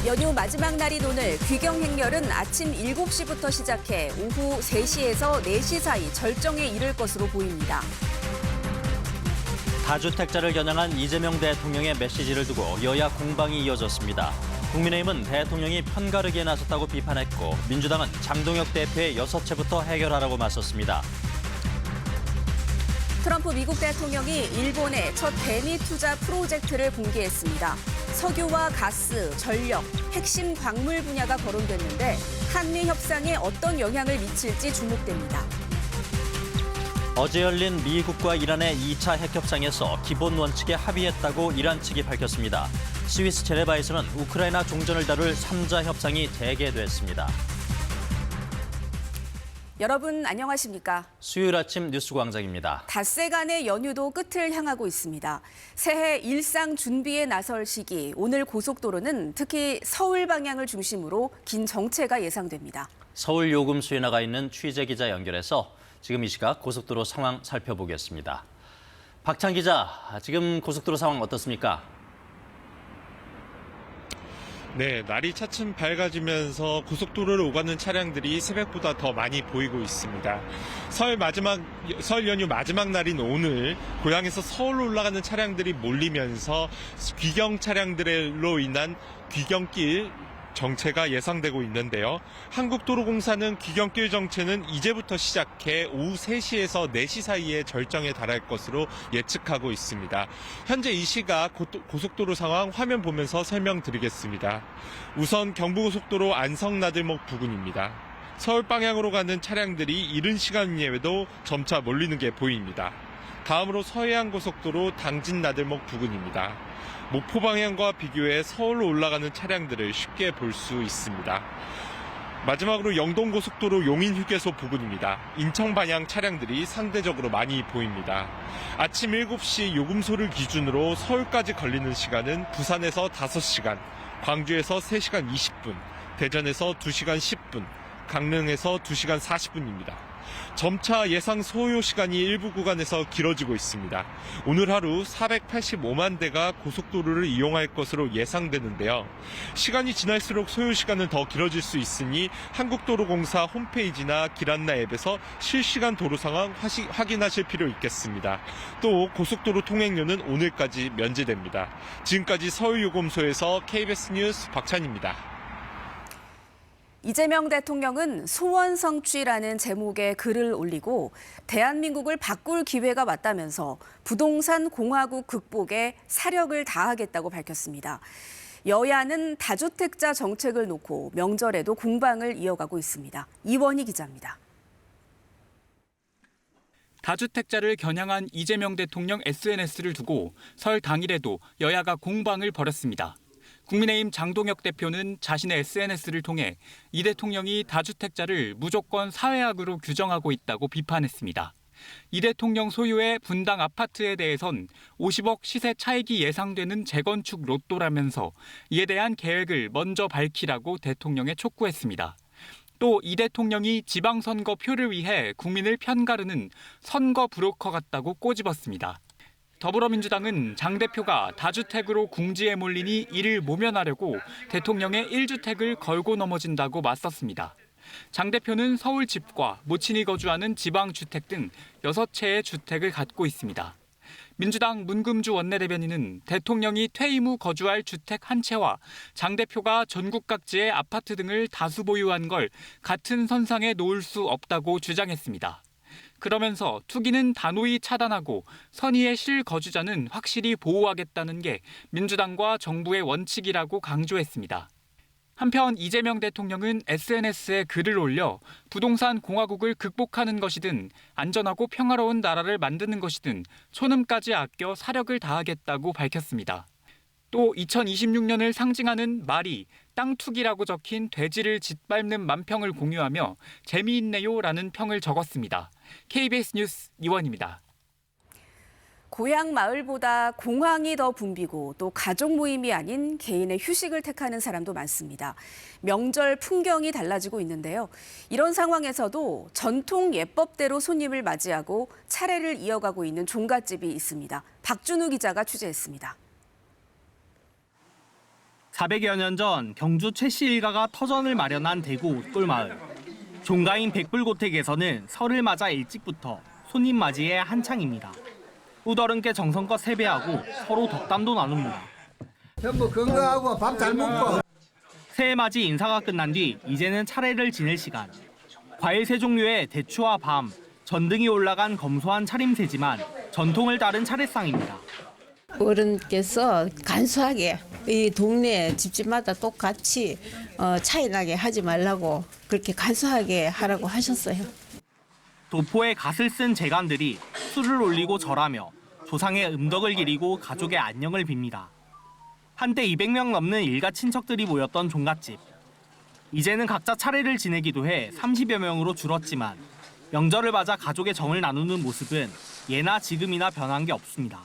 연휴 마지막 날인 오늘 귀경 행렬은 아침 7시부터 시작해 오후 3시에서 4시 사이 절정에 이를 것으로 보입니다. 다주택자를 겨냥한 이재명 대통령의 메시지를 두고 여야 공방이 이어졌습니다. 국민의힘은 대통령이 편가르기에 나섰다고 비판했고 민주당은 장동혁 대표의 6채부터 해결하라고 맞섰습니다. 트럼프 미국 대통령이 일본의 첫 대미 투자 프로젝트를 공개했습니다. 석유와 가스, 전력, 핵심 광물 분야가 거론됐는데 한미 협상에 어떤 영향을 미칠지 주목됩니다. 어제 열린 미국과 이란의 2차 핵협상에서 기본 원칙에 합의했다고 이란 측이 밝혔습니다. 스위스 제네바에서는 우크라이나 종전을 다룰 3자 협상이 재개됐습니다. 여러분 안녕하십니까? 수요일 아침 뉴스광장입니다. 닷새간의 연휴도 끝을 향하고 있습니다. 새해 일상 준비에 나설 시기, 오늘 고속도로는 특히 서울 방향을 중심으로 긴 정체가 예상됩니다. 서울 요금소에 나가 있는 취재 기자 연결해서 지금 이 시각 고속도로 상황 살펴보겠습니다. 박찬 기자, 지금 고속도로 상황 어떻습니까? 네, 날이 차츰 밝아지면서 고속도로를 오가는 차량들이 새벽보다 더 많이 보이고 있습니다. 설 연휴 마지막 날인 오늘 고향에서 서울로 올라가는 차량들이 몰리면서 귀경 차량들로 인한 귀경길 정체가 예상되고 있는데요. 한국도로공사는 귀경길 정체는 이제부터 시작해 오후 3시에서 4시 사이에 절정에 달할 것으로 예측하고 있습니다. 현재 이 시각 고속도로 상황 화면 보면서 설명드리겠습니다. 우선 경부고속도로 안성나들목 부근입니다. 서울 방향으로 가는 차량들이 이른 시간 이외에도 점차 몰리는 게 보입니다. 다음으로 서해안고속도로 당진나들목 부근입니다. 목포 방향과 비교해 서울로 올라가는 차량들을 쉽게 볼 수 있습니다. 마지막으로 영동고속도로 용인휴게소 부근입니다. 인천 방향 차량들이 상대적으로 많이 보입니다. 아침 7시 요금소를 기준으로 서울까지 걸리는 시간은 부산에서 5시간, 광주에서 3시간 20분, 대전에서 2시간 10분, 강릉에서 2시간 40분입니다. 점차 예상 소요 시간이 일부 구간에서 길어지고 있습니다. 오늘 하루 485만 대가 고속도로를 이용할 것으로 예상되는데요. 시간이 지날수록 소요 시간은 더 길어질 수 있으니 한국도로공사 홈페이지나 길안나 앱에서 실시간 도로 상황 확인하실 필요 있겠습니다. 또 고속도로 통행료는 오늘까지 면제됩니다. 지금까지 서울요금소에서 KBS 뉴스 박찬입니다. 이재명 대통령은 소원 성취라는 제목의 글을 올리고 대한민국을 바꿀 기회가 왔다면서 부동산 공화국 극복에 사력을 다하겠다고 밝혔습니다. 여야는 다주택자 정책을 놓고 명절에도 공방을 이어가고 있습니다. 이원희 기자입니다. 다주택자를 겨냥한 이재명 대통령 SNS를 두고 설 당일에도 여야가 공방을 벌였습니다. 국민의힘 장동혁 대표는 자신의 SNS를 통해 이 대통령이 다주택자를 무조건 사회학으로 규정하고 있다고 비판했습니다. 이 대통령 소유의 분당 아파트에 대해선 50억 시세 차익이 예상되는 재건축 로또라면서 이에 대한 계획을 먼저 밝히라고 대통령에 촉구했습니다. 또 이 대통령이 지방선거 표를 위해 국민을 편가르는 선거 브로커 같다고 꼬집었습니다. 더불어민주당은 장 대표가 다주택으로 궁지에 몰리니 이를 모면하려고 대통령의 1주택을 걸고 넘어진다고 맞섰습니다. 장 대표는 서울 집과 모친이 거주하는 지방주택 등 6채의 주택을 갖고 있습니다. 민주당 문금주 원내대변인은 대통령이 퇴임 후 거주할 주택 1채와 장 대표가 전국 각지의 아파트 등을 다수 보유한 걸 같은 선상에 놓을 수 없다고 주장했습니다. 그러면서 투기는 단호히 차단하고 선의의 실거주자는 확실히 보호하겠다는 게 민주당과 정부의 원칙이라고 강조했습니다. 한편 이재명 대통령은 SNS에 글을 올려 부동산 공화국을 극복하는 것이든 안전하고 평화로운 나라를 만드는 것이든 초능까지 아껴 사력을 다하겠다고 밝혔습니다. 또 2026년을 상징하는 말이 땅 투기라고 적힌 돼지를 짓밟는 만평을 공유하며 재미있네요라는 평을 적었습니다. KBS 뉴스 이원입니다. 고향 마을보다 공항이 더 붐비고 또 가족 모임이 아닌 개인의 휴식을 택하는 사람도 많습니다. 명절 풍경이 달라지고 있는데요. 이런 상황에서도 전통 예법대로 손님을 맞이하고 차례를 이어가고 있는 종갓집이 있습니다. 박준우 기자가 취재했습니다. 400여 년 전 경주 최씨 일가가 터전을 마련한 대구 옷골마을. 종가인 백불고택에서는 설을 맞아 일찍부터 손님 맞이에 한창입니다. 우더른께 정성껏 세배하고 서로 덕담도 나눕니다. 전부 건강하고 밥 잘 먹고. 새해 맞이 인사가 끝난 뒤 이제는 차례를 지낼 시간. 과일 세 종류에 대추와 밤, 전등이 올라간 검소한 차림새지만 전통을 따른 차례상입니다. 어른께서 간소하게 이 동네 집집마다 똑같이 차이 나게 하지 말라고 그렇게 간소하게 하라고 하셨어요. 도포에 갓을 쓴 재간들이 술을 올리고 절하며 조상의 음덕을 기리고 가족의 안녕을 빕니다. 한때 200명 넘는 일가 친척들이 모였던 종갓집. 이제는 각자 차례를 지내기도 해 30여 명으로 줄었지만 명절을 맞아 가족의 정을 나누는 모습은 예나 지금이나 변한 게 없습니다.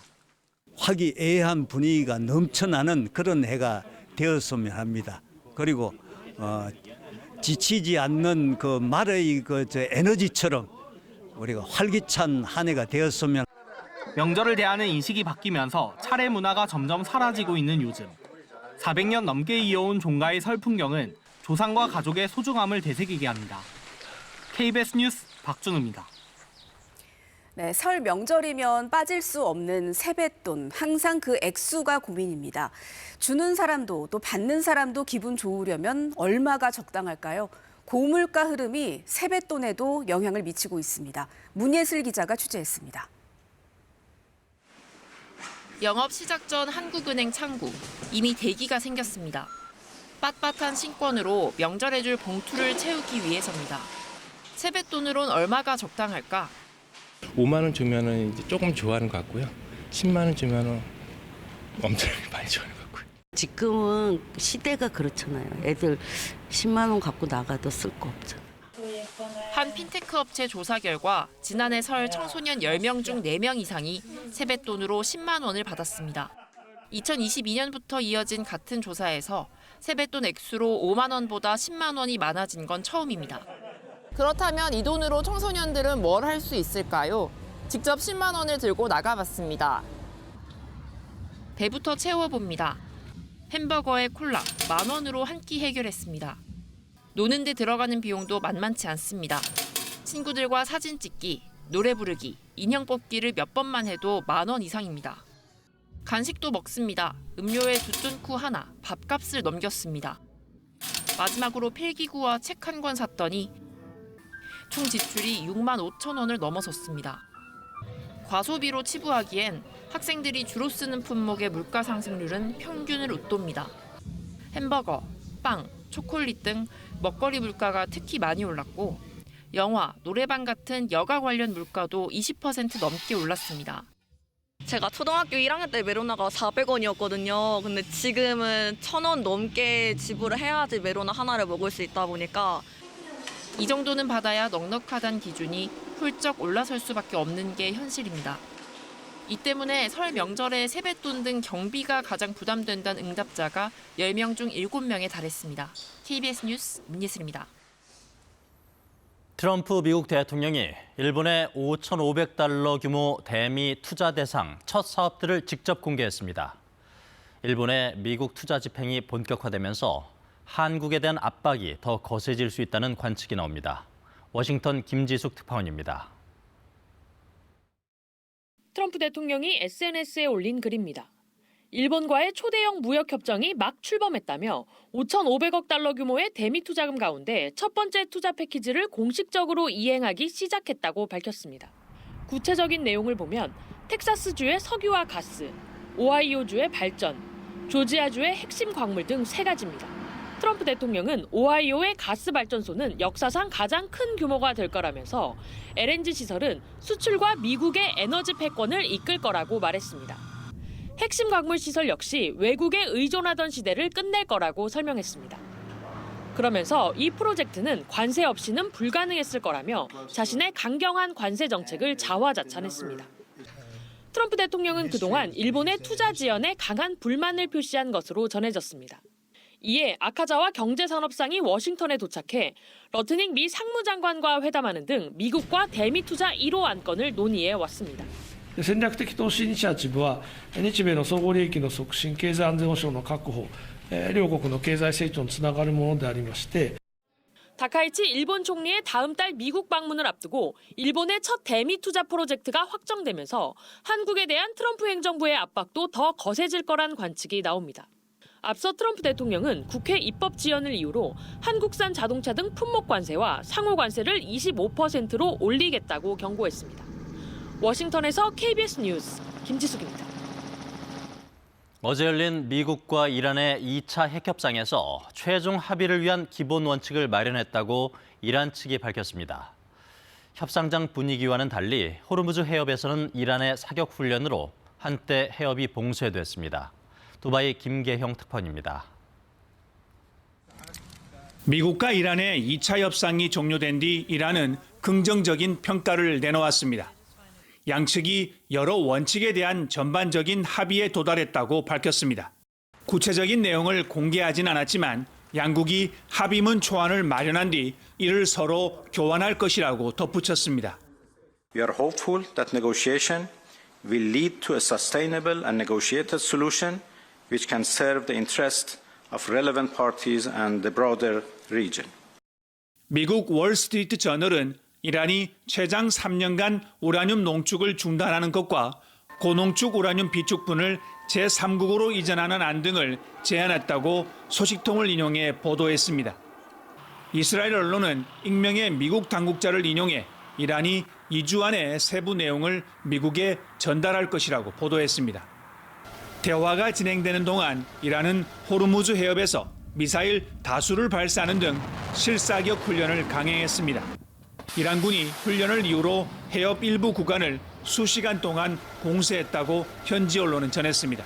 화기애애한 분위기가 넘쳐나는 그런 해가 되었으면 합니다. 그리고 지치지 않는 그 말의 에너지처럼 우리가 활기찬 한 해가 되었으면. 명절을 대하는 인식이 바뀌면서 차례 문화가 점점 사라지고 있는 요즘. 400년 넘게 이어온 종가의 설 풍경은 조상과 가족의 소중함을 되새기게 합니다. KBS 뉴스 박준우입니다. 네, 설 명절이면 빠질 수 없는 세뱃돈. 항상 그 액수가 고민입니다. 주는 사람도 또 받는 사람도 기분 좋으려면 얼마가 적당할까요? 고물가 흐름이 세뱃돈에도 영향을 미치고 있습니다. 문예슬 기자가 취재했습니다. 영업 시작 전 한국은행 창구, 이미 대기가 생겼습니다. 빳빳한 신권으로 명절에 줄 봉투를 채우기 위해서입니다. 세뱃돈으론 얼마가 적당할까? 5만 원 주면은 이제 조금 좋아하는 것 같고요. 10만 원 주면은 엄청나게 많이 좋아하는 것 같고요. 지금은 시대가 그렇잖아요. 애들 10만 원 갖고 나가도 쓸 거 없잖아요. 한 핀테크 업체 조사 결과 지난해 설 청소년 10명 중 4명 이상이 세뱃돈으로 10만 원을 받았습니다. 2022년부터 이어진 같은 조사에서 세뱃돈 액수로 5만 원보다 10만 원이 많아진 건 처음입니다. 그렇다면 이 돈으로 청소년들은 뭘 할 수 있을까요? 직접 10만 원을 들고 나가봤습니다. 배부터 채워봅니다. 햄버거에 콜라, 10,000원으로 한 끼 해결했습니다. 노는 데 들어가는 비용도 만만치 않습니다. 친구들과 사진 찍기, 노래 부르기, 인형 뽑기를 몇 번만 해도 10,000원 이상입니다. 간식도 먹습니다. 음료에 두뚠쿠 하나, 밥값을 넘겼습니다. 마지막으로 필기구와 책 한 권 샀더니 총 지출이 65,000원을 넘어섰습니다. 과소비로 치부하기엔 학생들이 주로 쓰는 품목의 물가 상승률은 평균을 웃돕니다. 햄버거, 빵, 초콜릿 등 먹거리 물가가 특히 많이 올랐고 영화, 노래방 같은 여가 관련 물가도 20% 넘게 올랐습니다. 제가 초등학교 1학년 때 메로나가 400원이었거든요. 근데 지금은 1,000원 넘게 지불을 해야지 메로나 하나를 먹을 수 있다 보니까 이 정도는 받아야 넉넉하다는 기준이 훌쩍 올라설 수밖에 없는 게 현실입니다. 이 때문에 설 명절에 세뱃돈 등 경비가 가장 부담된다는 응답자가 10명 중 7명에 달했습니다. KBS 뉴스 문예슬입니다. 트럼프 미국 대통령이 일본의 5,500달러 규모 대미 투자 대상 첫 사업들을 직접 공개했습니다. 일본의 미국 투자 집행이 본격화되면서 한국에 대한 압박이 더 거세질 수 있다는 관측이 나옵니다. 워싱턴 김지숙 특파원입니다. 트럼프 대통령이 SNS에 올린 글입니다. 일본과의 초대형 무역협정이 막 출범했다며 5,500억 달러 규모의 대미 투자금 가운데 첫 번째 투자 패키지를 공식적으로 이행하기 시작했다고 밝혔습니다. 구체적인 내용을 보면 텍사스주의 석유와 가스, 오하이오주의 발전, 조지아주의 핵심 광물 등 3가지입니다. 트럼프 대통령은 오하이오의 가스 발전소는 역사상 가장 큰 규모가 될 거라면서 LNG 시설은 수출과 미국의 에너지 패권을 이끌 거라고 말했습니다. 핵심 광물 시설 역시 외국에 의존하던 시대를 끝낼 거라고 설명했습니다. 그러면서 이 프로젝트는 관세 없이는 불가능했을 거라며 자신의 강경한 관세 정책을 자화자찬했습니다. 트럼프 대통령은 그동안 일본의 투자 지연에 강한 불만을 표시한 것으로 전해졌습니다. 이에 아카자와 경제산업상이 워싱턴에 도착해 러트닝 미 상무장관과 회담하는 등 미국과 대미 투자 1호 안건을 논의해 왔습니다. 戦略的投資イニシアチブは日米の総合利益の促進、経済安全保障の確保、両国の経済成長につながるものでありまして 다카이치 일본 총리의 다음 달 미국 방문을 앞두고 일본의 첫 대미 투자 프로젝트가 확정되면서 한국에 대한 트럼프 행정부의 압박도 더 거세질 거란 관측이 나옵니다. 앞서 트럼프 대통령은 국회 입법 지연을 이유로 한국산 자동차 등 품목 관세와 상호 관세를 25%로 올리겠다고 경고했습니다. 워싱턴에서 KBS 뉴스 김지숙입니다. 어제 열린 미국과 이란의 2차 핵협상에서 최종 합의를 위한 기본 원칙을 마련했다고 이란 측이 밝혔습니다. 협상장 분위기와는 달리 호르무즈 해협에서는 이란의 사격 훈련으로 한때 해협이 봉쇄됐습니다. 두바이 김계형 특파원입니다. 미국과 이란의 2차 협상이 종료된 뒤 이란은 긍정적인 평가를 내놓았습니다. 양측이 여러 원칙에 대한 전반적인 합의에 도달했다고 밝혔습니다. 구체적인 내용을 공개하진 않았지만 양국이 합의문 초안을 마련한 뒤 이를 서로 교환할 것이라고 덧붙였습니다. We are hopeful that negotiation will lead to a sustainable and negotiated solution which can serve the interest of relevant parties and the broader region. 미국 월스트리트 저널은 이란이 최장 3년간 우라늄 농축을 중단하는 것과 고농축 우라늄 비축분을 제3국으로 이전하는 안 등을 제안했다고 소식통을 인용해 보도했습니다. 이스라엘 언론은 익명의 미국 당국자를 인용해 이란이 2주 안에 세부 내용을 미국에 전달할 것이라고 보도했습니다. 대화가 진행되는 동안 이란은 호르무즈 해협에서 미사일 다수를 발사하는 등 실사격 훈련을 강행했습니다. 이란군이 훈련을 이유로 해협 일부 구간을 수시간 동안 공세했다고 현지 언론은 전했습니다.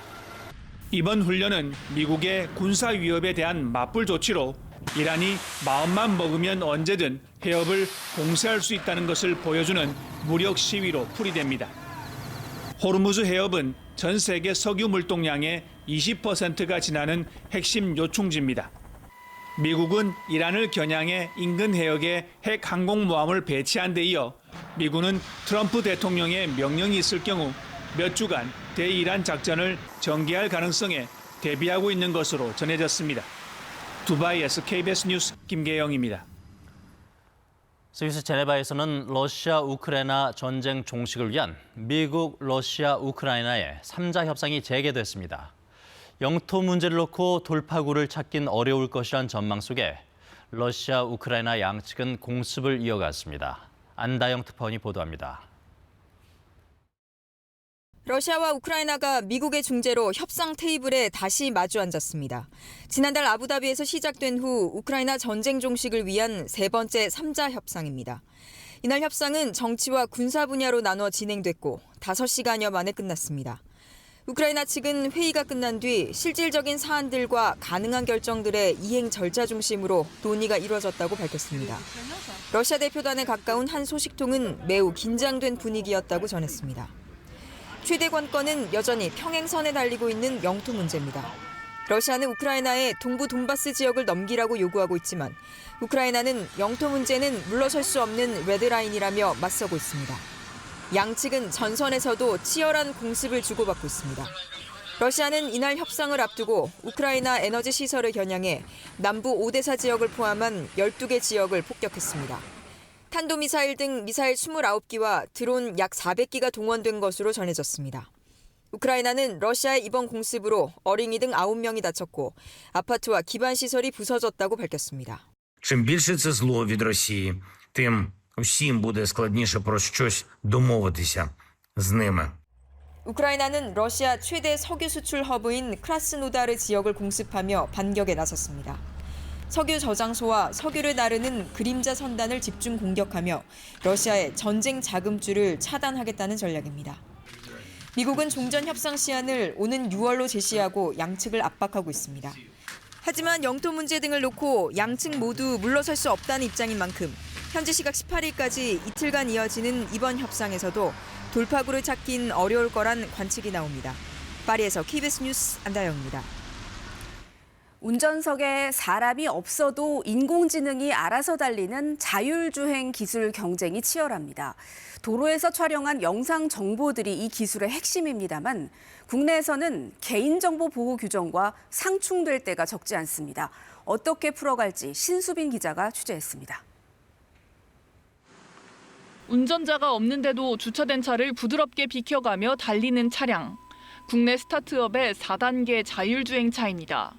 이번 훈련은 미국의 군사 위협에 대한 맞불 조치로 이란이 마음만 먹으면 언제든 해협을 공세할 수 있다는 것을 보여주는 무력 시위로 풀이됩니다. 호르무즈 해협은 전 세계 석유 물동량의 20%가 지나는 핵심 요충지입니다. 미국은 이란을 겨냥해 인근 해역에 핵 항공모함을 배치한 데 이어 미군은 트럼프 대통령의 명령이 있을 경우 몇 주간 대이란 작전을 전개할 가능성에 대비하고 있는 것으로 전해졌습니다. 두바이에서 KBS 뉴스 김계영입니다. 스위스 제네바에서는 러시아 우크라이나 전쟁 종식을 위한 미국, 러시아, 우크라이나의 3자 협상이 재개됐습니다. 영토 문제를 놓고 돌파구를 찾긴 어려울 것이란 전망 속에 러시아, 우크라이나 양측은 공습을 이어갔습니다. 안다영 특파원이 보도합니다. 러시아와 우크라이나가 미국의 중재로 협상 테이블에 다시 마주 앉았습니다. 지난달 아부다비에서 시작된 후 우크라이나 전쟁 종식을 위한 세 번째 3자 협상입니다. 이날 협상은 정치와 군사 분야로 나눠 진행됐고 5시간여 만에 끝났습니다. 우크라이나 측은 회의가 끝난 뒤 실질적인 사안들과 가능한 결정들의 이행 절차 중심으로 논의가 이루어졌다고 밝혔습니다. 러시아 대표단에 가까운 한 소식통은 매우 긴장된 분위기였다고 전했습니다. 최대 관건은 여전히 평행선에 달리고 있는 영토 문제입니다. 러시아는 우크라이나에 동부 돈바스 지역을 넘기라고 요구하고 있지만 우크라이나는 영토 문제는 물러설 수 없는 레드라인이라며 맞서고 있습니다. 양측은 전선에서도 치열한 공습을 주고받고 있습니다. 러시아는 이날 협상을 앞두고 우크라이나 에너지 시설을 겨냥해 남부 오데사 지역을 포함한 12개 지역을 폭격했습니다. 탄도미사일 등 미사일 29기와 드론 약 400기가 동원된 것으로 전해졌습니다. 우크라이나는 러시아의 이번 공습으로 어린이 등 9명이 다쳤고 아파트와 기반시설이 부서졌다고 밝혔습니다. Чим більше це зло від Росії, тим всім буде складніше про щось домовитися з ними. 우크라이나는 러시아 최대 석유 수출 허브인 크라스노다르 지역을 공습하며 반격에 나섰습니다. 석유 저장소와 석유를 나르는 그림자 선단을 집중 공격하며 러시아의 전쟁 자금줄을 차단하겠다는 전략입니다. 미국은 종전 협상 시한을 오는 6월로 제시하고 양측을 압박하고 있습니다. 하지만 영토 문제 등을 놓고 양측 모두 물러설 수 없다는 입장인 만큼 현지 시각 18일까지 이틀간 이어지는 이번 협상에서도 돌파구를 찾긴 어려울 거란 관측이 나옵니다. 파리에서 KBS 뉴스 안다영입니다. 운전석에 사람이 없어도 인공지능이 알아서 달리는 자율주행 기술 경쟁이 치열합니다. 도로에서 촬영한 영상 정보들이 이 기술의 핵심입니다만 국내에서는 개인정보 보호 규정과 상충될 때가 적지 않습니다. 어떻게 풀어갈지 신수빈 기자가 취재했습니다. 운전자가 없는데도 주차된 차를 부드럽게 비켜가며 달리는 차량. 국내 스타트업의 4단계 자율주행차입니다.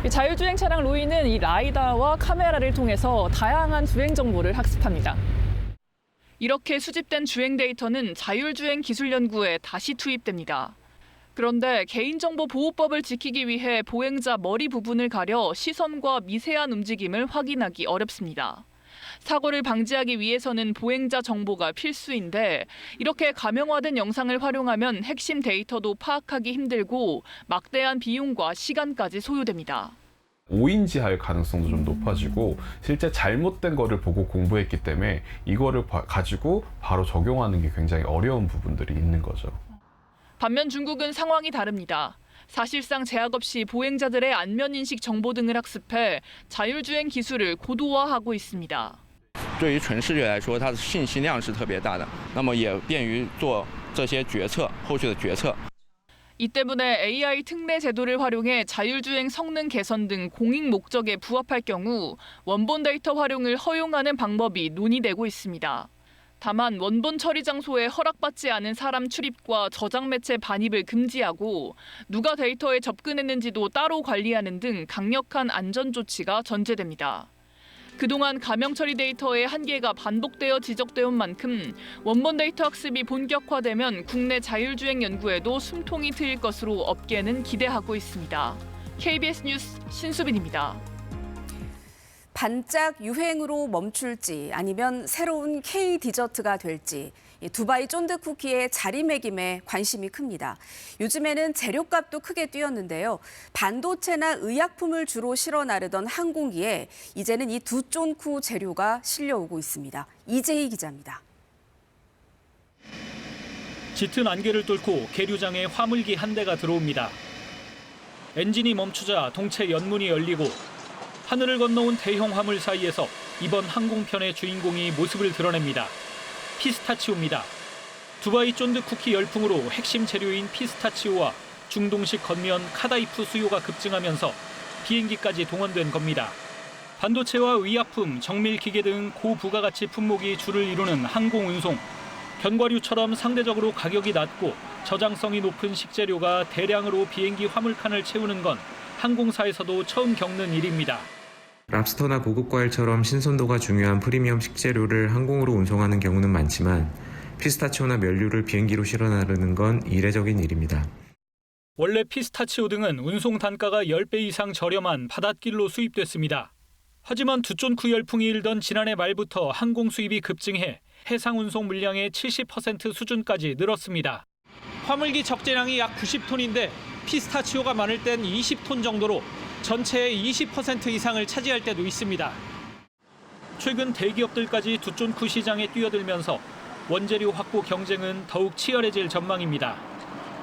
자율주행 차량 로이는 이 라이다와 카메라를 통해서 다양한 주행 정보를 학습합니다. 이렇게 수집된 주행 데이터는 자율주행 기술 연구에 다시 투입됩니다. 그런데 개인정보보호법을 지키기 위해 보행자 머리 부분을 가려 시선과 미세한 움직임을 확인하기 어렵습니다. 사고를 방지하기 위해서는 보행자 정보가 필수인데 이렇게 가명화된 영상을 활용하면 핵심 데이터도 파악하기 힘들고 막대한 비용과 시간까지 소요됩니다. 오인지할 가능성도 좀 높아지고 실제 잘못된 거를 보고 공부했기 때문에 이거를 가지고 바로 적용하는 게 굉장히 어려운 부분들이 있는 거죠. 반면 중국은 상황이 다릅니다. 사실상 제약 없이 보행자들의 안면인식 정보 등을 학습해 자율주행 기술을 고도화하고 있습니다. 对于纯视觉来说，它的信息量是特别大的，那么也便于做这些决策，后续的决策。 이 때문에 AI 특례 제도를 활용해 자율주행 성능 개선 등 공익 목적에 부합할 경우 원본 데이터 활용을 허용하는 방법이 논의되고 있습니다. 다만 원본 처리 장소에 허락받지 않은 사람 출입과 저장 매체 반입을 금지하고 누가 데이터에 접근했는지도 따로 관리하는 등 강력한 안전 조치가 전제됩니다. 그동안 가명 처리 데이터의 한계가 반복되어 지적되어 온 만큼 원본 데이터 학습이 본격화되면 국내 자율주행 연구에도 숨통이 트일 것으로 업계는 기대하고 있습니다. KBS 뉴스 신수빈입니다. 반짝 유행으로 멈출지 아니면 새로운 K 디저트가 될지 두바이 쫀득 쿠키의 자리매김에 관심이 큽니다. 요즘에는 재료값도 크게 뛰었는데요. 반도체나 의약품을 주로 실어 나르던 항공기에 이제는 이 두 쫀쿠 재료가 실려오고 있습니다. 이재희 기자입니다. 짙은 안개를 뚫고 계류장에 화물기 한 대가 들어옵니다. 엔진이 멈추자 동체 연문이 열리고 하늘을 건너온 대형 화물 사이에서 이번 항공편의 주인공이 모습을 드러냅니다. 피스타치오입니다. 두바이 쫀득 쿠키 열풍으로 핵심 재료인 피스타치오와 중동식 건면 카다이프 수요가 급증하면서 비행기까지 동원된 겁니다. 반도체와 의약품, 정밀기계 등 고부가가치 품목이 주를 이루는 항공운송. 견과류처럼 상대적으로 가격이 낮고 저장성이 높은 식재료가 대량으로 비행기 화물칸을 채우는 건 항공사에서도 처음 겪는 일입니다. 랍스터나 고급 과일처럼 신선도가 중요한 프리미엄 식재료를 항공으로 운송하는 경우는 많지만 피스타치오나 면류를 비행기로 실어 나르는 건 이례적인 일입니다. 원래 피스타치오 등은 운송 단가가 10배 이상 저렴한 바닷길로 수입됐습니다. 하지만 두 쫀쿠 열풍이 일던 지난해 말부터 항공 수입이 급증해 해상 운송 물량의 70% 수준까지 늘었습니다. 화물기 적재량이 약 90톤인데 피스타치오가 많을 땐 20톤 정도로 전체의 20% 이상을 차지할 때도 있습니다. 최근 대기업들까지 두 쫀쿠 시장에 뛰어들면서 원재료 확보 경쟁은 더욱 치열해질 전망입니다.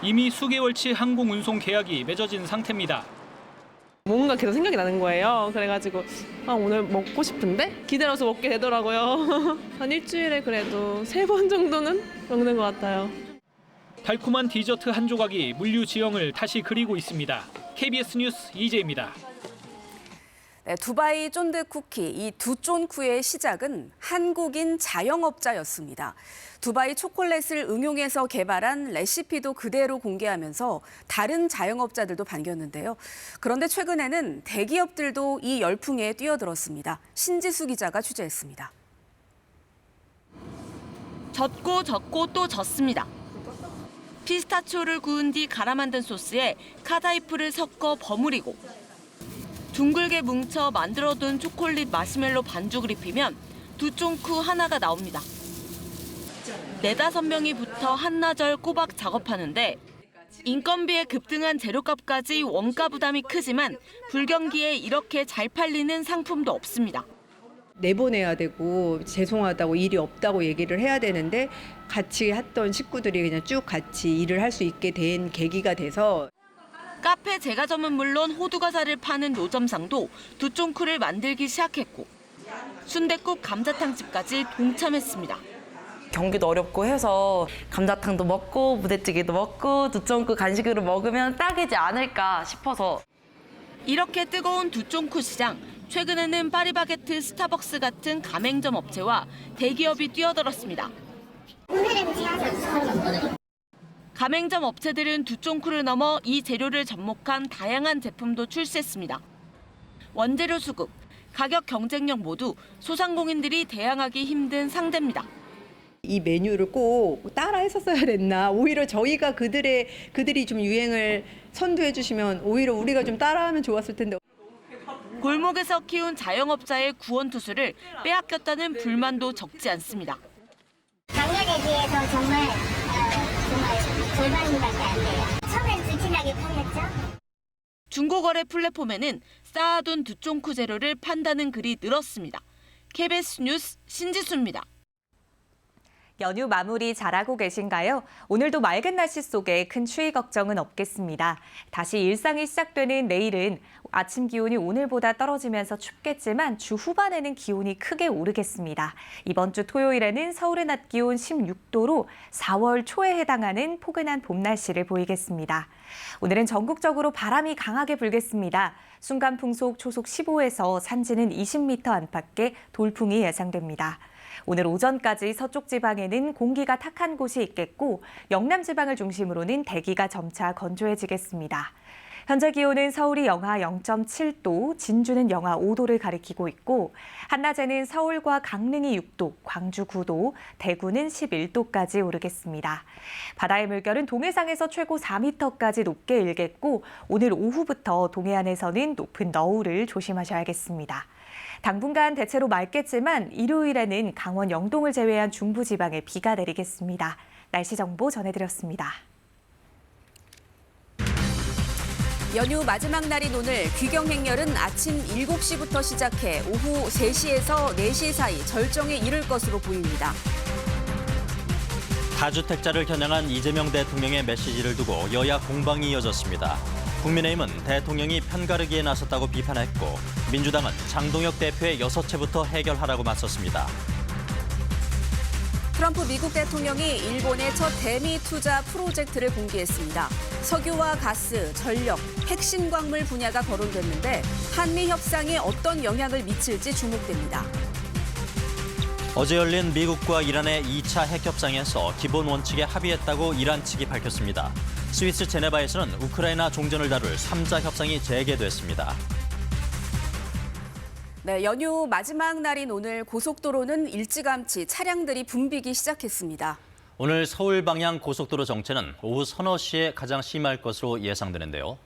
이미 수개월치 항공 운송 계약이 맺어진 상태입니다. 뭔가 계속 생각이 나는 거예요. 그래가지고 오늘 먹고 싶은데 기다려서 먹게 되더라고요. 한 일주일에 그래도 3번 정도는 먹는 것 같아요. 달콤한 디저트 한 조각이 물류 지형을 다시 그리고 있습니다. KBS 뉴스 이재입니다. 네, 두바이 쫀득 쿠키, 이 두 쫀쿠의 시작은 한국인 자영업자였습니다. 두바이 초콜릿을 응용해서 개발한 레시피도 그대로 공개하면서 다른 자영업자들도 반겼는데요. 그런데 최근에는 대기업들도 이 열풍에 뛰어들었습니다. 신지수 기자가 취재했습니다. 젓고 젓고 또 젓습니다. 피스타치오를 구운 뒤 갈아 만든 소스에 카다이프를 섞어 버무리고 둥글게 뭉쳐 만들어둔 초콜릿 마시멜로 반죽을 입히면 두 쫀쿠 하나가 나옵니다. 4-5명이 붙어 한나절 꼬박 작업하는데 인건비에 급등한 재료값까지 원가 부담이 크지만 불경기에 이렇게 잘 팔리는 상품도 없습니다. 내보내야 되고 죄송하다고 일이 없다고 얘기를 해야 되는데 같이 했던 식구들이 그냥 쭉 같이 일을 할 수 있게 된 계기가 돼서 카페 제과점은 물론 호두과자를 파는 노점상도 두쫑쿠를 만들기 시작했고 순댓국 감자탕집까지 동참했습니다. 경기도 어렵고 해서 감자탕도 먹고 부대찌개도 먹고 두쫑쿠 간식으로 먹으면 딱이지 않을까 싶어서. 이렇게 뜨거운 두쫑쿠 시장, 최근에는 파리바게트, 스타벅스 같은 가맹점 업체와 대기업이 뛰어들었습니다. 가맹점 업체들은 두쫑쿠를 넘어 이 재료를 접목한 다양한 제품도 출시했습니다. 원재료 수급, 가격 경쟁력 모두 소상공인들이 대항하기 힘든 상대입니다. 이 메뉴를 꼭 따라 했었어야 됐나. 오히려 저희가 그들이 좀 유행을 선도해 주시면 오히려 우리가 좀 따라하면 좋았을 텐데. 골목에서 키운 자영업자의 구원투수를 빼앗겼다는 불만도 적지 않습니다. 작년에 비해서 정말 절반밖에 안 돼요. 처음엔 불티나게 팔렸죠. 중고거래 플랫폼에는 쌓아둔 두쫑쿠 재료를 판다는 글이 늘었습니다. KBS 뉴스 신지수입니다. 연휴 마무리 잘하고 계신가요? 오늘도 맑은 날씨 속에 큰 추위 걱정은 없겠습니다. 다시 일상이 시작되는 내일은 아침 기온이 오늘보다 떨어지면서 춥겠지만 주 후반에는 기온이 크게 오르겠습니다. 이번 주 토요일에는 서울의 낮 기온 16도로 4월 초에 해당하는 포근한 봄 날씨를 보이겠습니다. 오늘은 전국적으로 바람이 강하게 불겠습니다. 순간 풍속 초속 15에서 산지는 20m 안팎의 돌풍이 예상됩니다. 오늘 오전까지 서쪽 지방에는 공기가 탁한 곳이 있겠고 영남 지방을 중심으로는 대기가 점차 건조해지겠습니다. 현재 기온은 서울이 영하 0.7도, 진주는 영하 5도를 가리키고 있고 한낮에는 서울과 강릉이 6도, 광주 9도, 대구는 11도까지 오르겠습니다. 바다의 물결은 동해상에서 최고 4m까지 높게 일겠고 오늘 오후부터 동해안에서는 높은 너울을 조심하셔야겠습니다. 당분간 대체로 맑겠지만 일요일에는 강원 영동을 제외한 중부지방에 비가 내리겠습니다. 날씨 정보 전해드렸습니다. 연휴 마지막 날인 오늘 귀경 행렬은 아침 7시부터 시작해 오후 3시에서 4시 사이 절정에 이를 것으로 보입니다. 다주택자를 겨냥한 이재명 대통령의 메시지를 두고 여야 공방이 이어졌습니다. 국민의힘은 대통령이 편가르기에 나섰다고 비판했고 민주당은 장동혁 대표의 6채부터 해결하라고 맞섰습니다. 트럼프 미국 대통령이 일본의 첫 대미 투자 프로젝트를 공개했습니다. 석유와 가스, 전력, 핵심 광물 분야가 거론됐는데 한미 협상에 어떤 영향을 미칠지 주목됩니다. 어제 열린 미국과 이란의 2차 핵협상에서 기본 원칙에 합의했다고 이란 측이 밝혔습니다. 스위스 제네바에서는 우크라이나 종전을 다룰 3자 협상이 재개됐습니다. 네, 연휴 마지막 날인 오늘 고속도로는 일찌감치 차량들이 붐비기 시작했습니다. 오늘 서울 방향 고속도로 정체는 오후 서너 시에 가장 심할 것으로 예상되는데요.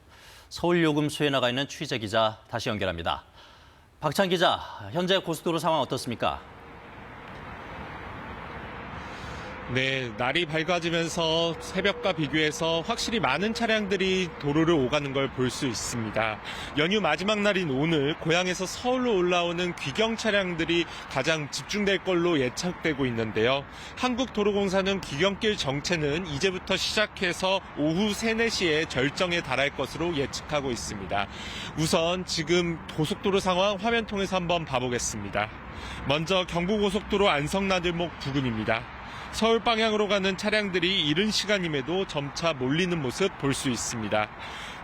서울 요금소에 나가 있는 취재 기자 다시 연결합니다. 박찬 기자, 현재 고속도로 상황 어떻습니까? 네, 날이 밝아지면서 새벽과 비교해서 확실히 많은 차량들이 도로를 오가는 걸 볼 수 있습니다. 연휴 마지막 날인 오늘 고향에서 서울로 올라오는 귀경 차량들이 가장 집중될 걸로 예측되고 있는데요. 한국도로공사는 귀경길 정체는 이제부터 시작해서 오후 3, 4시에 절정에 달할 것으로 예측하고 있습니다. 우선 지금 고속도로 상황 화면 통해서 한번 봐보겠습니다. 먼저 경부고속도로 안성나들목 부근입니다. 서울 방향으로 가는 차량들이 이른 시간임에도 점차 몰리는 모습 볼 수 있습니다.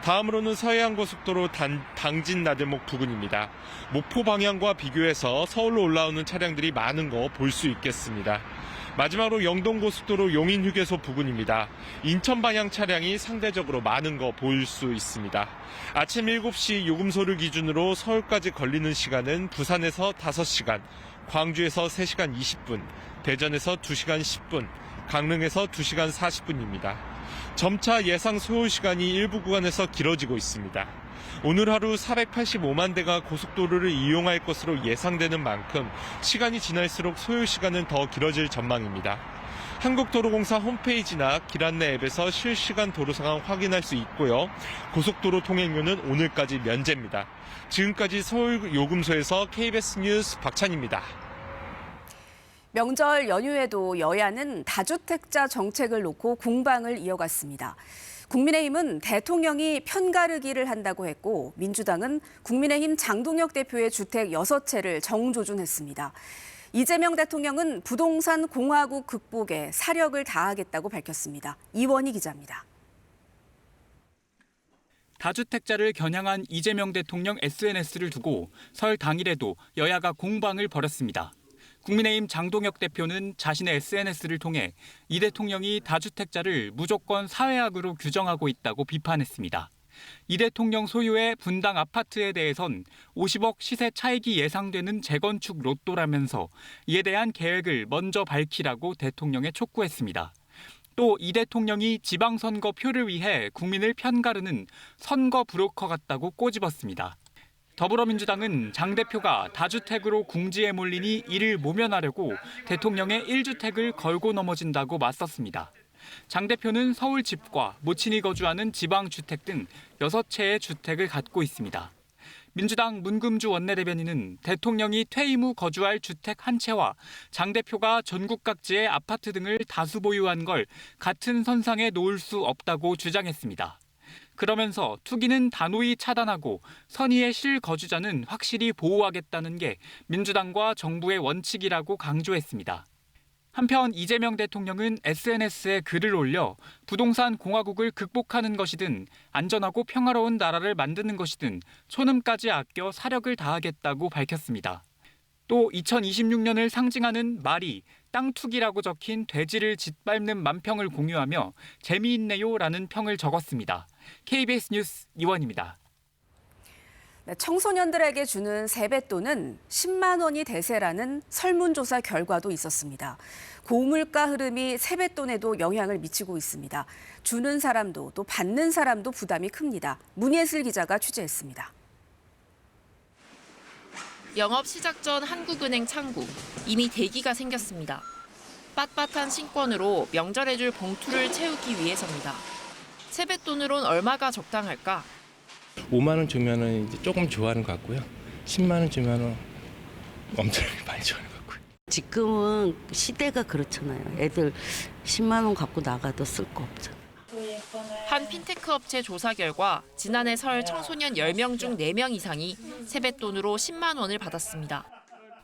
다음으로는 서해안고속도로 당진나들목 부근입니다. 목포 방향과 비교해서 서울로 올라오는 차량들이 많은 거 볼 수 있겠습니다. 마지막으로 영동고속도로 용인휴게소 부근입니다. 인천 방향 차량이 상대적으로 많은 거 볼 수 있습니다. 아침 7시 요금소를 기준으로 서울까지 걸리는 시간은 부산에서 5시간, 광주에서 3시간 20분, 대전에서 2시간 10분, 강릉에서 2시간 40분입니다. 점차 예상 소요 시간이 일부 구간에서 길어지고 있습니다. 오늘 하루 485만 대가 고속도로를 이용할 것으로 예상되는 만큼 시간이 지날수록 소요 시간은 더 길어질 전망입니다. 한국도로공사 홈페이지나 길 안내 앱에서 실시간 도로 상황 확인할 수 있고요. 고속도로 통행료는 오늘까지 면제입니다. 지금까지 서울 요금소에서 KBS 뉴스 박찬입니다. 명절 연휴에도 여야는 다주택자 정책을 놓고 공방을 이어갔습니다. 국민의힘은 대통령이 편가르기를 한다고 했고 민주당은 국민의힘 장동혁 대표의 주택 6채를 정조준했습니다. 이재명 대통령은 부동산 공화국 극복에 사력을 다하겠다고 밝혔습니다. 이원희 기자입니다. 다주택자를 겨냥한 이재명 대통령 SNS를 두고 설 당일에도 여야가 공방을 벌였습니다. 국민의힘 장동혁 대표는 자신의 SNS를 통해 이 대통령이 다주택자를 무조건 사회악으로 규정하고 있다고 비판했습니다. 이 대통령 소유의 분당 아파트에 대해선 50억 시세 차익이 예상되는 재건축 로또라면서 이에 대한 계획을 먼저 밝히라고 대통령에 촉구했습니다. 또 이 대통령이 지방선거 표를 위해 국민을 편가르는 선거 브로커 같다고 꼬집었습니다. 더불어민주당은 장 대표가 다주택으로 궁지에 몰리니 이를 모면하려고 대통령의 1주택을 걸고 넘어진다고 맞섰습니다. 장 대표는 서울 집과 모친이 거주하는 지방주택 등 6채의 주택을 갖고 있습니다. 민주당 문금주 원내대변인은 대통령이 퇴임 후 거주할 주택 1채와 장 대표가 전국 각지의 아파트 등을 다수 보유한 걸 같은 선상에 놓을 수 없다고 주장했습니다. 그러면서 투기는 단호히 차단하고 선의의 실거주자는 확실히 보호하겠다는 게 민주당과 정부의 원칙이라고 강조했습니다. 한편 이재명 대통령은 SNS에 글을 올려 부동산 공화국을 극복하는 것이든 안전하고 평화로운 나라를 만드는 것이든 초능까지 아껴 사력을 다하겠다고 밝혔습니다. 또 2026년을 상징하는 말이 땅 투기라고 적힌 돼지를 짓밟는 만평을 공유하며 재미있네요라는 평을 적었습니다. KBS 뉴스 이원입니다. 청소년들에게 주는 세뱃돈은 10만 원이 대세라는 설문조사 결과도 있었습니다. 고물가 흐름이 세뱃돈에도 영향을 미치고 있습니다. 주는 사람도 또 받는 사람도 부담이 큽니다. 문예슬 기자가 취재했습니다. 영업 시작 전 한국은행 창구, 이미 대기가 생겼습니다. 빳빳한 신권으로 명절에 줄 봉투를 채우기 위해서입니다. 세뱃돈으론 얼마가 적당할까? 5만 원 주면은 이제 조금 좋아하는 것 같고요. 10만 원 주면은 엄청 많이 좋아하는 것 같고요. 지금은 시대가 그렇잖아요. 애들 10만 원 갖고 나가도 쓸 거 없잖아요. 한 핀테크 업체 조사 결과 지난해 설 청소년 10명 중 4명 이상이 세뱃돈으로 10만 원을 받았습니다.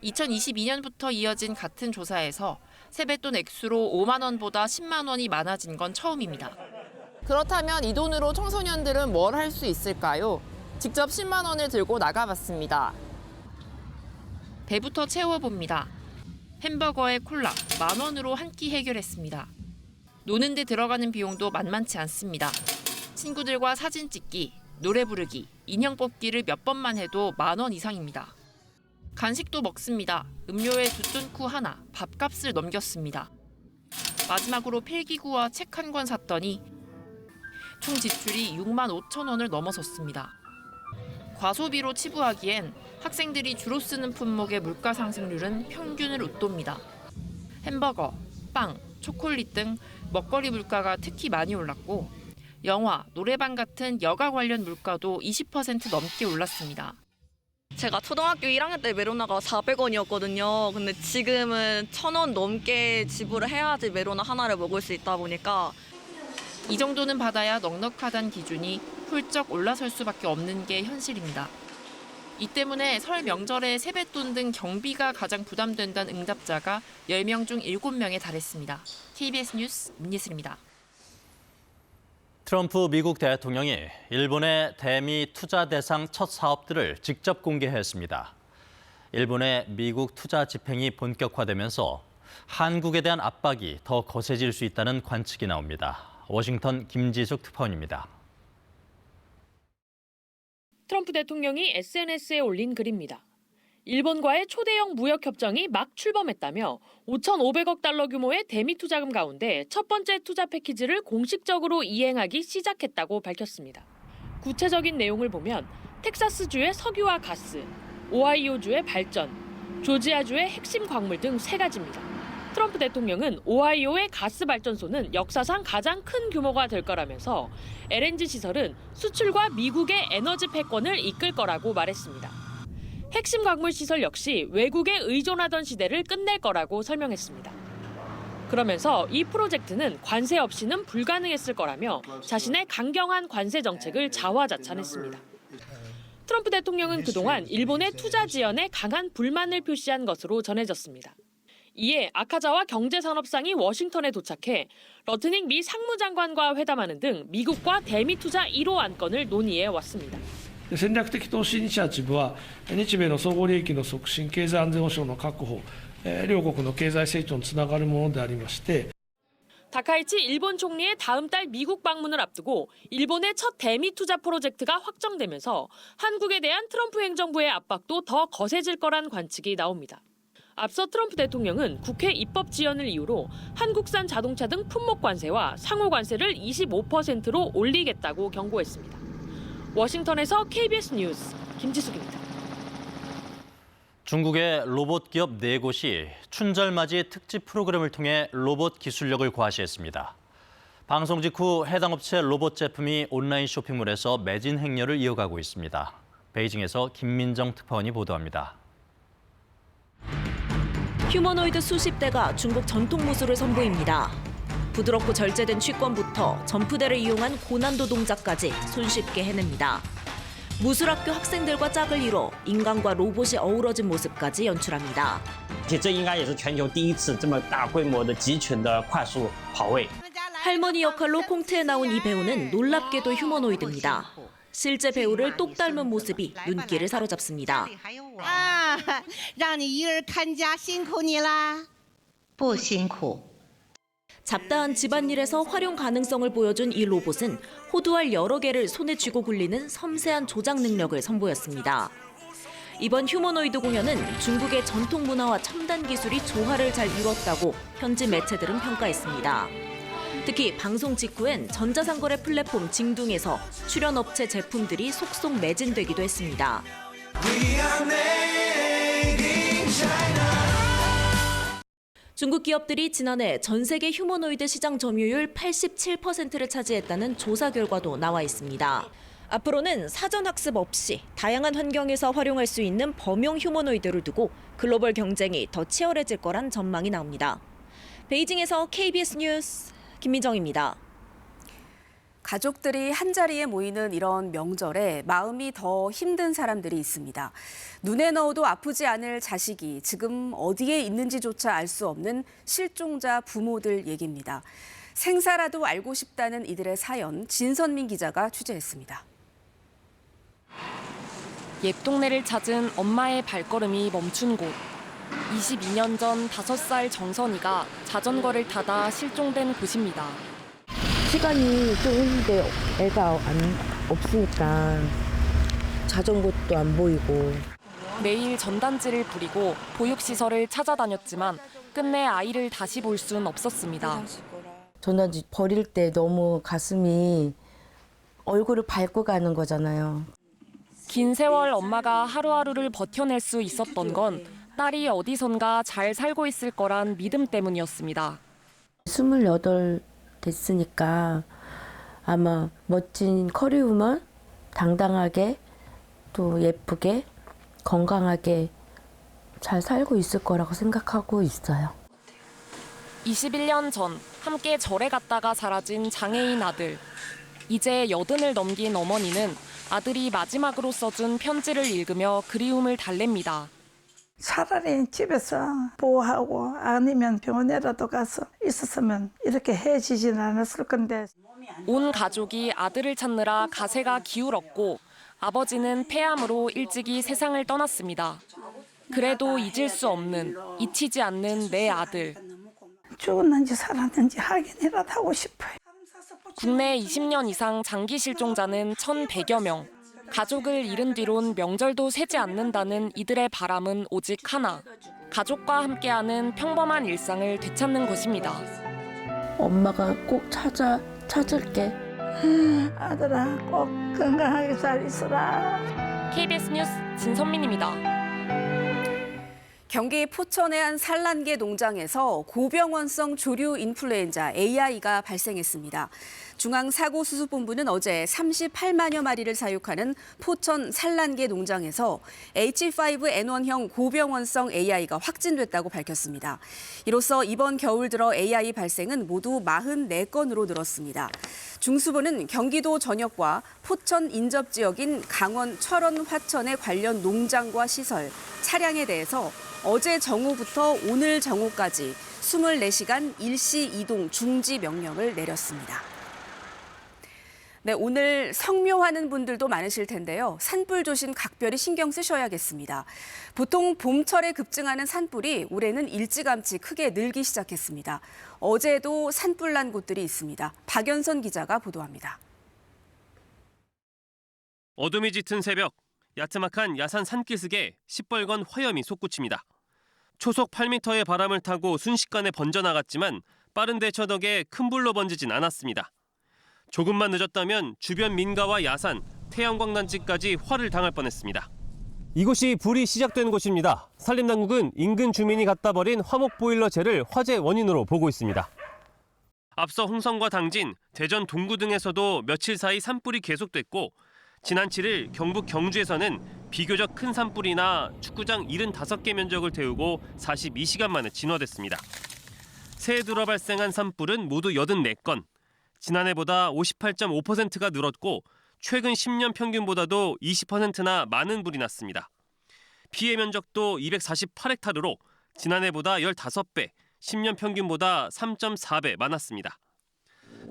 2022년부터 이어진 같은 조사에서 세뱃돈 액수로 5만 원보다 10만 원이 많아진 건 처음입니다. 그렇다면 이 돈으로 청소년들은 뭘 할 수 있을까요? 직접 10만 원을 들고 나가봤습니다. 배부터 채워봅니다. 햄버거에 콜라, 10,000원으로 한 끼 해결했습니다. 노는 데 들어가는 비용도 만만치 않습니다. 친구들과 사진 찍기, 노래 부르기, 인형 뽑기를 몇 번만 해도 10,000원 이상입니다. 간식도 먹습니다. 음료에 두뚠쿠 하나, 밥값을 넘겼습니다. 마지막으로 필기구와 책 한 권 샀더니 총 지출이 65,000원을 넘어섰습니다. 과소비로 치부하기엔 학생들이 주로 쓰는 품목의 물가 상승률은 평균을 웃돕니다. 햄버거, 빵, 초콜릿 등 먹거리 물가가 특히 많이 올랐고 영화, 노래방 같은 여가 관련 물가도 20% 넘게 올랐습니다. 제가 초등학교 1학년 때 메로나가 400원이었거든요. 근데 지금은 1,000원 넘게 지불을 해야지 메로나 하나를 먹을 수 있다 보니까 이 정도는 받아야 넉넉하다는 기준이 훌쩍 올라설 수밖에 없는 게 현실입니다. 이 때문에 설 명절에 세뱃돈 등 경비가 가장 부담된다는 응답자가 10명 중 7명에 달했습니다. KBS 뉴스 문예슬입니다. 트럼프 미국 대통령이 일본의 대미 투자 대상 첫 사업들을 직접 공개했습니다. 일본의 미국 투자 집행이 본격화되면서 한국에 대한 압박이 더 거세질 수 있다는 관측이 나옵니다. 워싱턴 김지숙 특파원입니다. 트럼프 대통령이 SNS에 올린 글입니다. 일본과의 초대형 무역협정이 막 출범했다며 5,500억 달러 규모의 대미 투자금 가운데 첫 번째 투자 패키지를 공식적으로 이행하기 시작했다고 밝혔습니다. 구체적인 내용을 보면 텍사스주의 석유와 가스, 오하이오주의 발전, 조지아주의 핵심 광물 등 3가지입니다. 트럼프 대통령은 오하이오의 가스 발전소는 역사상 가장 큰 규모가 될 거라면서 LNG 시설은 수출과 미국의 에너지 패권을 이끌 거라고 말했습니다. 핵심 광물 시설 역시 외국에 의존하던 시대를 끝낼 거라고 설명했습니다. 그러면서 이 프로젝트는 관세 없이는 불가능했을 거라며 자신의 강경한 관세 정책을 자화자찬했습니다. 트럼프 대통령은 그동안 일본의 투자 지연에 강한 불만을 표시한 것으로 전해졌습니다. 이에 아카자와 경제산업상이 워싱턴에 도착해 러트닝 미 상무장관과 회담하는 등 미국과 대미 투자 1호 안건을 논의해 왔습니다. 戦略的投資イニシアチブは日米の相互利益の促進、経済安全保障の確保、両国の経済成長につながるものでありまして 다카이치 일본 총리의 다음 달 미국 방문을 앞두고 일본의 첫 대미 투자 프로젝트가 확정되면서 한국에 대한 트럼프 행정부의 압박도 더 거세질 거란 관측이 나옵니다. 앞서 트럼프 대통령은 국회 입법 지연을 이유로 한국산 자동차 등 품목 관세와 상호 관세를 25%로 올리겠다고 경고했습니다. 워싱턴에서 KBS 뉴스 김지숙입니다. 중국의 로봇 기업 4곳이 춘절맞이 특집 프로그램을 통해 로봇 기술력을 과시했습니다. 방송 직후 해당 업체 로봇 제품이 온라인 쇼핑몰에서 매진 행렬을 이어가고 있습니다. 베이징에서 김민정 특파원이 보도합니다. 휴머노이드 수십 대가 중국 전통 무술을 선보입니다. 부드럽고 절제된 취권부터 점프대를 이용한 고난도 동작까지 손쉽게 해냅니다. 무술학교 학생들과 짝을 이뤄 인간과 로봇이 어우러진 모습까지 연출합니다. 这应该也是全球第一次这么大规模的集群的快速跑位. 할머니 역할로 콩트에 나온 이 배우는 놀랍게도 휴머노이드입니다. 실제 배우를 똑 닮은 모습이 눈길을 사로잡습니다. 让你一人看家辛苦你啦。不辛苦。 잡다한 집안일에서 활용 가능성을 보여준 이 로봇은 호두알 여러 개를 손에 쥐고 굴리는 섬세한 조작 능력을 선보였습니다. 이번 휴머노이드 공연은 중국의 전통 문화와 첨단 기술이 조화를 잘 이뤘다고 현지 매체들은 평가했습니다. 특히 방송 직후엔 전자상거래 플랫폼 징둥에서 출연업체 제품들이 속속 매진되기도 했습니다. 중국 기업들이 지난해 전 세계 휴머노이드 시장 점유율 87%를 차지했다는 조사 결과도 나와 있습니다. 앞으로는 사전 학습 없이 다양한 환경에서 활용할 수 있는 범용 휴머노이드를 두고 글로벌 경쟁이 더 치열해질 거란 전망이 나옵니다. 베이징에서 KBS 뉴스 김민정입니다. 가족들이 한자리에 모이는 이런 명절에 마음이 더 힘든 사람들이 있습니다. 눈에 넣어도 아프지 않을 자식이 지금 어디에 있는지조차 알 수 없는 실종자 부모들 얘기입니다. 생사라도 알고 싶다는 이들의 사연, 진선민 기자가 취재했습니다. 옛 동네를 찾은 엄마의 발걸음이 멈춘 곳. 22년 전 5살 정선이가 자전거를 타다 실종된 곳입니다. 시간이 좀 있는데 애가 없으니까 자전거도 안 보이고. 매일 전단지를 부리고 보육시설을 찾아다녔지만 끝내 아이를 다시 볼 순 없었습니다. 전단지 버릴 때 너무 가슴이 얼굴을 밟고 가는 거잖아요. 긴 세월 엄마가 하루하루를 버텨낼 수 있었던 건 딸이 어디선가 잘 살고 있을 거란 믿음 때문이었습니다. 28 됐으니까 아마 멋진 커리우먼 당당하게 또 예쁘게 건강하게 잘 살고 있을 거라고 생각하고 있어요. 21년 전 함께 절에 갔다가 사라진 장애인 아들. 이제 80을 넘긴 어머니는 아들이 마지막으로 써준 편지를 읽으며 그리움을 달랩니다. 차라리 집에서 보호하고 아니면 병원에라도 가서 있었으면 이렇게 해지진 않았을 건데. 온 가족이 아들을 찾느라 가세가 기울었고 아버지는 폐암으로 일찍이 세상을 떠났습니다. 그래도 잊을 수 없는, 잊히지 않는 내 아들. 죽었는지 살았는지 확인이라도 하고 싶어요. 국내 20년 이상 장기 실종자는 1,100여 명. 가족을 잃은 뒤론 명절도 세지 않는다는 이들의 바람은 오직 하나. 가족과 함께하는 평범한 일상을 되찾는 것입니다. 엄마가 꼭 찾을게. 아들아 꼭 건강하게 잘 있어라. KBS 뉴스 진선민입니다. 경기 포천의 한 산란개 농장에서 고병원성 조류 인플루엔자 AI가 발생했습니다. 중앙사고수습본부는 어제 38만여 마리를 사육하는 포천 산란계 농장에서 H5N1형 고병원성 AI가 확진됐다고 밝혔습니다. 이로써 이번 겨울 들어 AI 발생은 모두 44건으로 늘었습니다. 중수부는 경기도 전역과 포천 인접 지역인 강원 철원 화천의 관련 농장과 시설, 차량에 대해서 어제 정오부터 오늘 정오까지 24시간 일시 이동 중지 명령을 내렸습니다. 네, 오늘 성묘하는 분들도 많으실 텐데요. 산불 조심 각별히 신경 쓰셔야겠습니다. 보통 봄철에 급증하는 산불이 올해는 일찌감치 크게 늘기 시작했습니다. 어제도 산불 난 곳들이 있습니다. 박연선 기자가 보도합니다. 어둠이 짙은 새벽, 야트막한 야산 산기슭에 시뻘건 화염이 솟구칩니다. 초속 8m의 바람을 타고 순식간에 번져나갔지만 빠른 대처 덕에 큰 불로 번지진 않았습니다. 조금만 늦었다면 주변 민가와 야산, 태양광단지까지 화를 당할 뻔했습니다. 이곳이 불이 시작된 곳입니다. 산림당국은 인근 주민이 갖다 버린 화목 보일러재를 화재 원인으로 보고 있습니다. 앞서 홍성과 당진, 대전 동구 등에서도 며칠 사이 산불이 계속됐고 지난 7일 경북 경주에서는 비교적 큰 산불이나 축구장 75개 면적을 태우고 42시간 만에 진화됐습니다. 새해 들어 발생한 산불은 모두 84건. 지난해보다 58.5%가 늘었고 최근 10년 평균보다도 20%나 많은 불이 났습니다. 피해 면적도 248헥타르로 지난해보다 15배, 10년 평균보다 3.4배 많았습니다.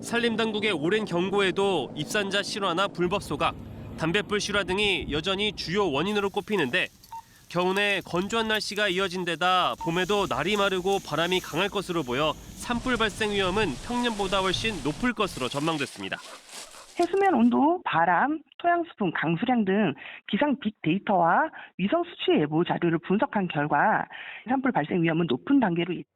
산림당국의 오랜 경고에도 입산자 실화나 불법 소각, 담뱃불 실화 등이 여전히 주요 원인으로 꼽히는데 겨우내 건조한 날씨가 이어진 데다 봄에도 날이 마르고 바람이 강할 것으로 보여 산불 발생 위험은 평년보다 훨씬 높을 것으로 전망됐습니다. 해수면 온도, 바람, 토양 수분, 강수량 등 기상 빅데이터와 위성 수치 예보 자료를 분석한 결과 산불 발생 위험은 높은 단계로 있습니다.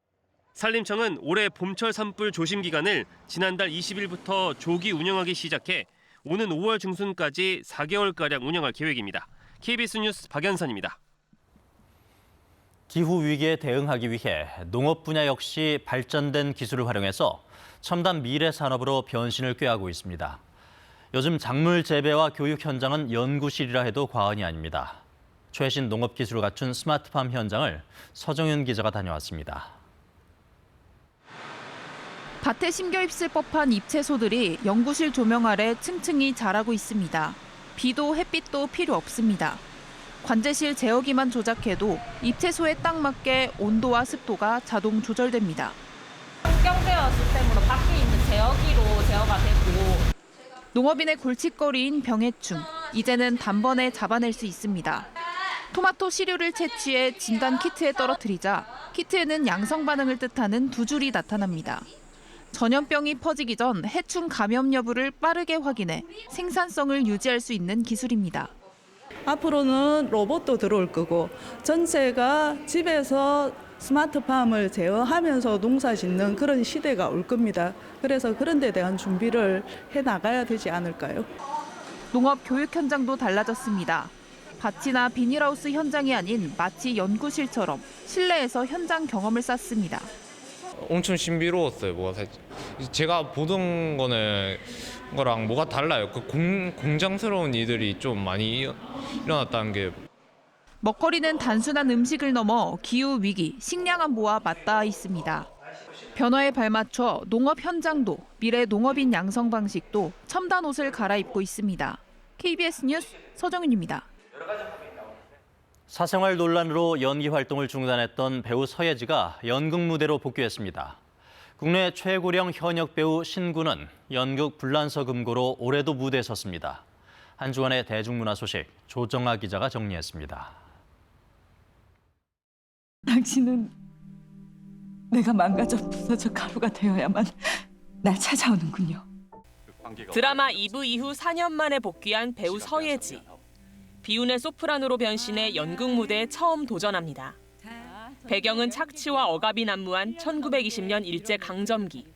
산림청은 올해 봄철 산불 조심 기간을 지난달 20일부터 조기 운영하기 시작해 오는 5월 중순까지 4개월가량 운영할 계획입니다. KBS 뉴스 박연선입니다. 기후 위기에 대응하기 위해 농업 분야 역시 발전된 기술을 활용해서 첨단 미래 산업으로 변신을 꾀하고 있습니다. 요즘 작물 재배와 교육 현장은 연구실이라 해도 과언이 아닙니다. 최신 농업 기술을 갖춘 스마트팜 현장을 서정윤 기자가 다녀왔습니다. 밭에 심겨 입을 법한 잎채소들이 연구실 조명 아래 층층이 자라고 있습니다. 비도 햇빛도 필요 없습니다. 관제실 제어기만 조작해도 잎채소에 딱 맞게 온도와 습도가 자동 조절됩니다. 경제어 시스템으로 밖에 있는 제어기로 제어가 되고 농업인의 골칫거리인 병해충, 이제는 단번에 잡아낼 수 있습니다. 토마토 시료를 채취해 진단 키트에 떨어뜨리자 키트에는 양성 반응을 뜻하는 두 줄이 나타납니다. 전염병이 퍼지기 전 해충 감염 여부를 빠르게 확인해 생산성을 유지할 수 있는 기술입니다. 앞으로는 로봇도 들어올 거고 전체가 집에서 스마트팜을 제어하면서 농사 짓는 그런 시대가 올 겁니다. 그래서 그런 데 대한 준비를 해나가야 되지 않을까요? 농업 교육 현장도 달라졌습니다. 밭이나 비닐하우스 현장이 아닌 마치 연구실처럼 실내에서 현장 경험을 쌓습니다. 엄청 신비로웠어요. 제가 보던 거랑 뭐가 달라요. 그 공장스러운 일들이 좀 많이 일어났다는 게. 먹거리는 단순한 음식을 넘어 기후 위기, 식량 안보와 맞닿아 있습니다. 변화에 발맞춰 농업 현장도 미래 농업인 양성 방식도 첨단 옷을 갈아입고 있습니다. KBS 뉴스 서정윤입니다. 사생활 논란으로 연기 활동을 중단했던 배우 서예지가 연극 무대로 복귀했습니다. 국내 최고령 현역 배우 신군은 연극 불란서 금고로 올해도 무대에 섰습니다. 한 주간의 대중문화 소식 조정아 기자가 정리했습니다. 당신은 내가 망가져 부서져 가루가 되어야만 날 찾아오는군요. 드라마 2부 이후 4년 만에 복귀한 배우 서예지. 비운의 소프라노로 변신해 연극 무대에 처음 도전합니다. 배경은 착취와 억압이 난무한 1920년 일제 강점기.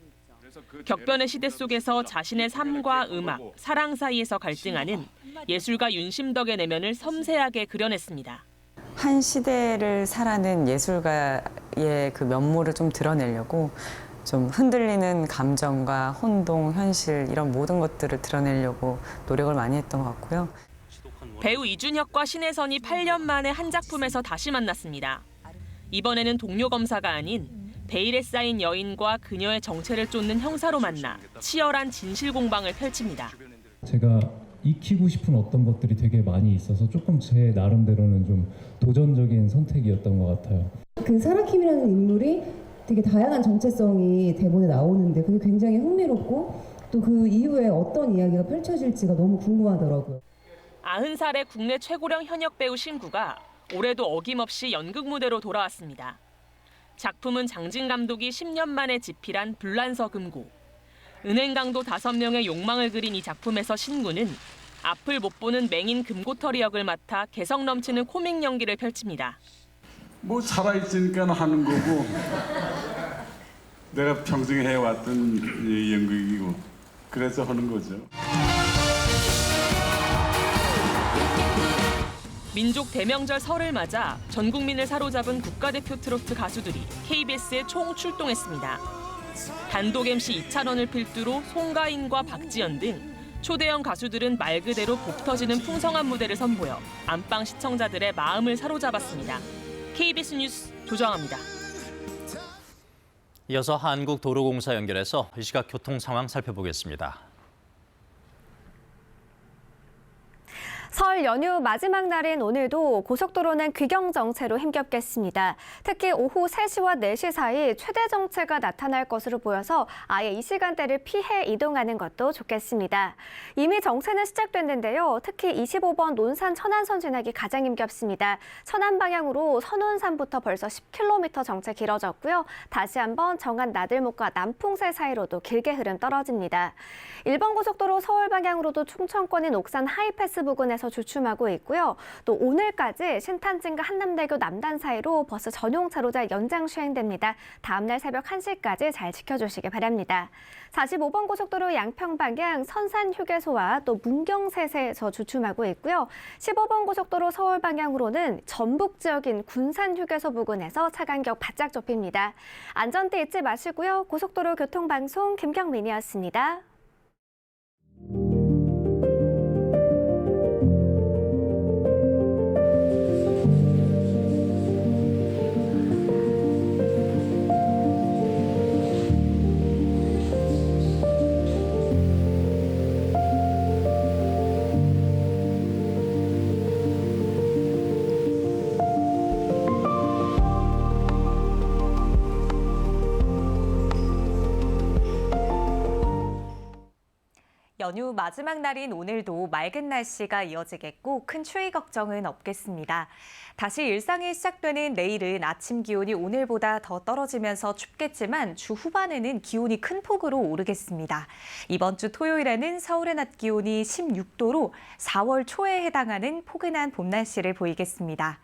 격변의 시대 속에서 자신의 삶과 음악, 사랑 사이에서 갈등하는 예술가 윤심덕의 내면을 섬세하게 그려냈습니다. 한 시대를 살아낸 예술가의 그 면모를 좀 드러내려고 좀 흔들리는 감정과 혼동, 현실 이런 모든 것들을 드러내려고 노력을 많이 했던 것 같고요. 배우 이준혁과 신혜선이 8년 만에 한 작품에서 다시 만났습니다. 이번에는 동료 검사가 아닌 베일에 쌓인 여인과 그녀의 정체를 쫓는 형사로 만나 치열한 진실 공방을 펼칩니다. 제가 익히고 싶은 어떤 것들이 되게 많이 있어서 조금 제 나름대로는 좀 도전적인 선택이었던 것 같아요. 그 사라킴이라는 인물이 되게 다양한 정체성이 대본에 나오는데 그게 굉장히 흥미롭고 또 그 이후에 어떤 이야기가 펼쳐질지가 너무 궁금하더라고요. 90살의 국내 최고령 현역 배우 신구가 올해도 어김없이 연극 무대로 돌아왔습니다. 작품은 장진 감독이 10년 만에 집필한 불란서 금고. 은행 강도 5명의 욕망을 그린 이 작품에서 신구는 앞을 못 보는 맹인 금고털이 역을 맡아 개성 넘치는 코믹 연기를 펼칩니다. 뭐 살아있으니까 하는 거고 내가 평생 해왔던 연극이고 그래서 하는 거죠. 민족 대명절 설을 맞아 전 국민을 사로잡은 국가대표 트로트 가수들이 KBS에 총출동했습니다. 단독 MC 이찬원을 필두로 송가인과 박지연 등 초대형 가수들은 말 그대로 복 터지는 풍성한 무대를 선보여 안방 시청자들의 마음을 사로잡았습니다. KBS 뉴스 조정아입니다. 이어서 한국도로공사 연결해서 이 시각 교통 상황 살펴보겠습니다. 설 연휴 마지막 날인 오늘도 고속도로는 귀경 정체로 힘겹겠습니다. 특히 오후 3시와 4시 사이 최대 정체가 나타날 것으로 보여서 아예 이 시간대를 피해 이동하는 것도 좋겠습니다. 이미 정체는 시작됐는데요. 특히 25번 논산 천안선 지나기 가장 힘겹습니다. 천안 방향으로 선운산부터 벌써 10km 정체 길어졌고요. 다시 한번 정안 나들목과 남풍새 사이로도 길게 흐름 떨어집니다. 1번 고속도로 서울 방향으로도 충청권인 옥산 하이패스 부근에서 주춤하고 있고요. 또 오늘까지 신탄진과 한남대교 남단 사이로 버스 전용 차로자 연장 시행됩니다. 다음 날 새벽 1시까지 잘 지켜주시기 바랍니다. 45번 고속도로 양평 방향 선산 휴게소와 또 문경세세에서 주춤하고 있고요. 15번 고속도로 서울 방향으로는 전북 지역인 군산 휴게소 부근에서 차 간격 바짝 좁힙니다. 안전띠 잊지 마시고요. 고속도로 교통방송 김경민이었습니다. 연휴 마지막 날인 오늘도 맑은 날씨가 이어지겠고 큰 추위 걱정은 없겠습니다. 다시 일상이 시작되는 내일은 아침 기온이 오늘보다 더 떨어지면서 춥겠지만 주 후반에는 기온이 큰 폭으로 오르겠습니다. 이번 주 토요일에는 서울의 낮 기온이 16도로 4월 초에 해당하는 포근한 봄 날씨를 보이겠습니다.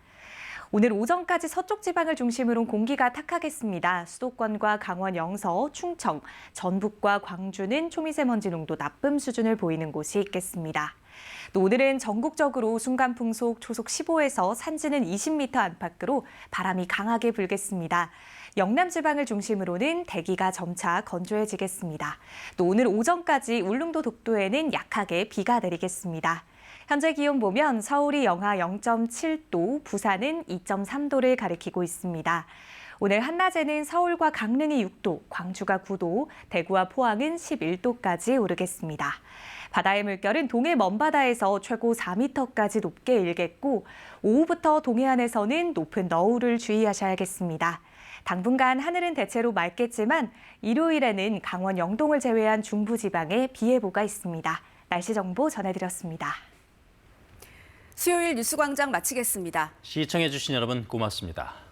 오늘 오전까지 서쪽 지방을 중심으로 공기가 탁하겠습니다. 수도권과 강원 영서, 충청, 전북과 광주는 초미세먼지 농도 나쁨 수준을 보이는 곳이 있겠습니다. 또 오늘은 전국적으로 순간풍속 초속 15에서 산지는 20m 안팎으로 바람이 강하게 불겠습니다. 영남 지방을 중심으로는 대기가 점차 건조해지겠습니다. 또 오늘 오전까지 울릉도 독도에는 약하게 비가 내리겠습니다. 현재 기온 보면 서울이 영하 0.7도, 부산은 2.3도를 가리키고 있습니다. 오늘 한낮에는 서울과 강릉이 6도, 광주가 9도, 대구와 포항은 11도까지 오르겠습니다. 바다의 물결은 동해 먼바다에서 최고 4m까지 높게 일겠고 오후부터 동해안에서는 높은 너울을 주의하셔야겠습니다. 당분간 하늘은 대체로 맑겠지만 일요일에는 강원 영동을 제외한 중부지방에 비 예보가 있습니다. 날씨 정보 전해드렸습니다. 수요일 뉴스광장 마치겠습니다. 시청해주신 여러분 고맙습니다.